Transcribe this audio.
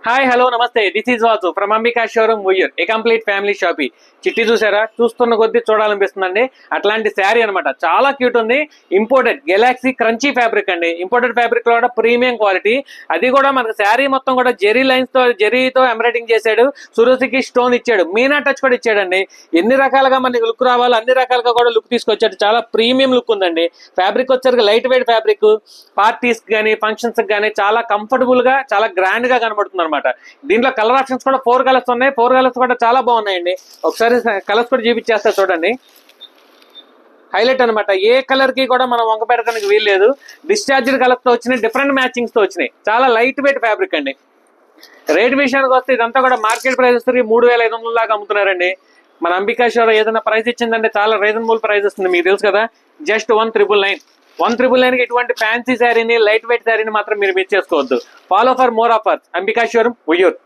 Hi hello నమస్తే, this is Vasu from Ambika showroom Uyyur, a complete family shoppe. చిట్టి చూసారా, చూస్తున్న కొద్దీ చూడాలనిపిస్తుందండి. అట్లాంటి శారీ అనమాట, చాలా క్యూట్ ఉంది. ఇంపోర్టెడ్ గెలాక్సీ క్రంచీ ఫ్యాబ్రిక్ అండి. ఇంపోర్టెడ్ ఫ్యాబ్రిక్ లో కూడా ప్రీమియం క్వాలిటీ. అది కూడా మనకు శారీ మొత్తం కూడా జెరీ లైన్స్ తో జెరీతో ఎంబ్రాయిడింగ్ చేశాడు. సురసికి స్టోన్ ఇచ్చాడు, మీనా టచ్ కూడా ఇచ్చాడండి. ఎన్ని రకాలుగా మనకి లుక్ రావాలో అన్ని రకాలుగా కూడా లుక్ తీసుకొచ్చాడు. చాలా ప్రీమియం లుక్ ఉందండి. ఫ్యాబ్రిక్ వచ్చేసరికి లైట్ వెయిట్ ఫ్యాబ్రిక్, పార్టీస్ కానీ ఫంక్షన్స్ కానీ చాలా కంఫర్టబుల్ గా చాలా గ్రాండ్ గా కనబడుతుంది అనమాట. దీంట్లో కలర్ ఆప్షన్స్ కూడా 4 కలర్స్ ఉన్నాయి. 4 కలర్స్ కూడా చాలా బాగున్నాయండి. ఒకసారి కలర్స్ కూడా చూపించేస్తా చూడండి. హైలైట్ అనమాట. ఏ కలర్ కి కూడా మనం వంక పెట్టడానికి వీల్లేదు. డిశ్చార్జ్డ్ కలర్స్ తో వచ్చినాయి, డిఫరెంట్ మ్యాచింగ్స్ తో వచ్చినాయి. చాలా లైట్ వెయిట్ ఫ్యాబ్రిక్ అండి. రేట్ విషయానికి వస్తే ఇదంతా కూడా మార్కెట్ ప్రైసెస్ 3500 దాకా అమ్ముతున్నారండి. మన అంబికా షోలో ఏదైనా ప్రైస్ ఇచ్చిందంటే చాలా రీజనబుల్ ప్రైస్ వస్తుంది. మీకు తెలుసు కదా, జస్ట్ 1999 కి ఇటువంటి ఫ్యాన్సీ శారీని, లైట్ వెయిట్ శారీని మాత్రం మీరు మిస్ చేసుకోవద్దు. Follow for more offers. Ambika showroom Vuyyuru.